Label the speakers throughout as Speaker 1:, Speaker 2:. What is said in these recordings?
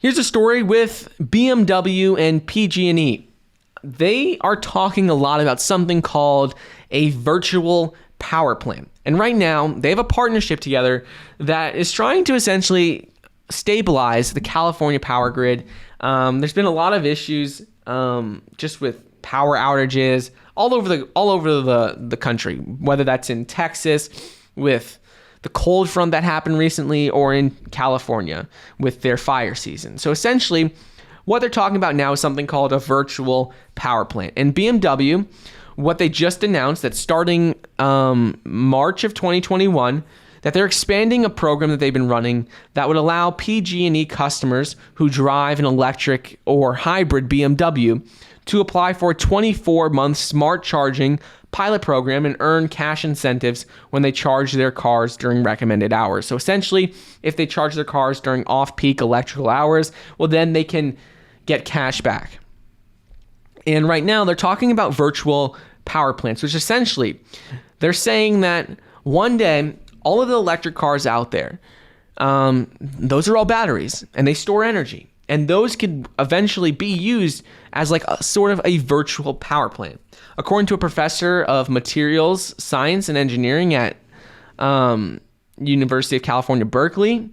Speaker 1: Here's a story with BMW and PG&E. They are talking a lot about something called a virtual power plant. And right now, they have a partnership together that is trying to essentially stabilize the California power grid. There's been a lot of issues just with power outages all over the country, whether that's in Texas with the cold front that happened recently or in California with their fire season. So essentially, what they're talking about now is something called a virtual power plant. And BMW, what they just announced that starting March of 2021, that they're expanding a program that they've been running that would allow PG&E customers who drive an electric or hybrid BMW to apply for a 24-month smart charging pilot program and earn cash incentives when they charge their cars during recommended hours. So essentially, if they charge their cars during off-peak electrical hours, well, then they can get cash back. And right now, they're talking about virtual power plants, which essentially, they're saying that one day, all of the electric cars out there, those are all batteries, and they store energy. And those could eventually be used as like a sort of a virtual power plant. According to a professor of materials science and engineering at University of California, Berkeley,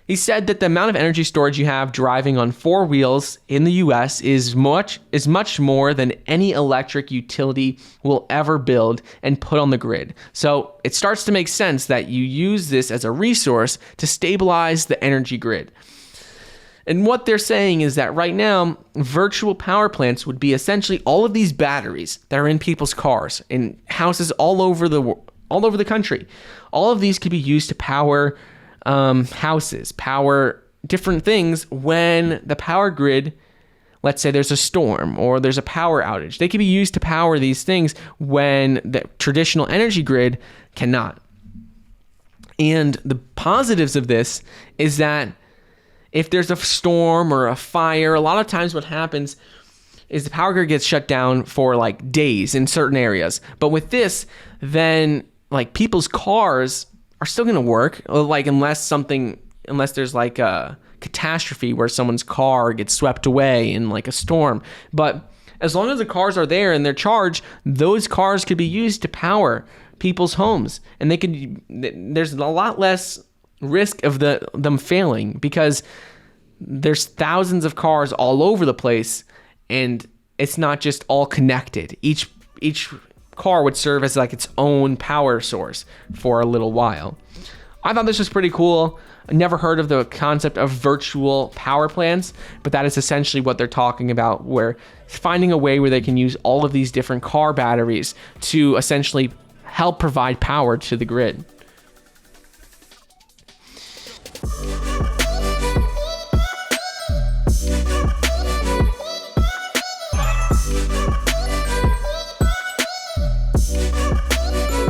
Speaker 1: he said that the amount of energy storage you have driving on four wheels in the US is much more than any electric utility will ever build and put on the grid. So it starts to make sense that you use this as a resource to stabilize the energy grid. And what they're saying is that right now, virtual power plants would be essentially all of these batteries that are in people's cars, in houses all over the country. All of these could be used to power houses, power different things when the power grid, let's say there's a storm or there's a power outage. They can be used to power these things when the traditional energy grid cannot. And the positives of this is that if there's a storm or a fire, a lot of times what happens is the power grid gets shut down for like days in certain areas. But with this, then like people's cars are still going to work, like unless there's like a catastrophe where someone's car gets swept away in like a storm. But as long as the cars are there and they're charged, those cars could be used to power people's homes, and there's a lot less risk of them failing because there's thousands of cars all over the place, and it's not just all connected. Each car would serve as like its own power source for a little while. I thought this was pretty cool. I never heard of the concept of virtual power plants, but that is essentially what they're talking about, where finding a way where they can use all of these different car batteries to essentially help provide power to the grid.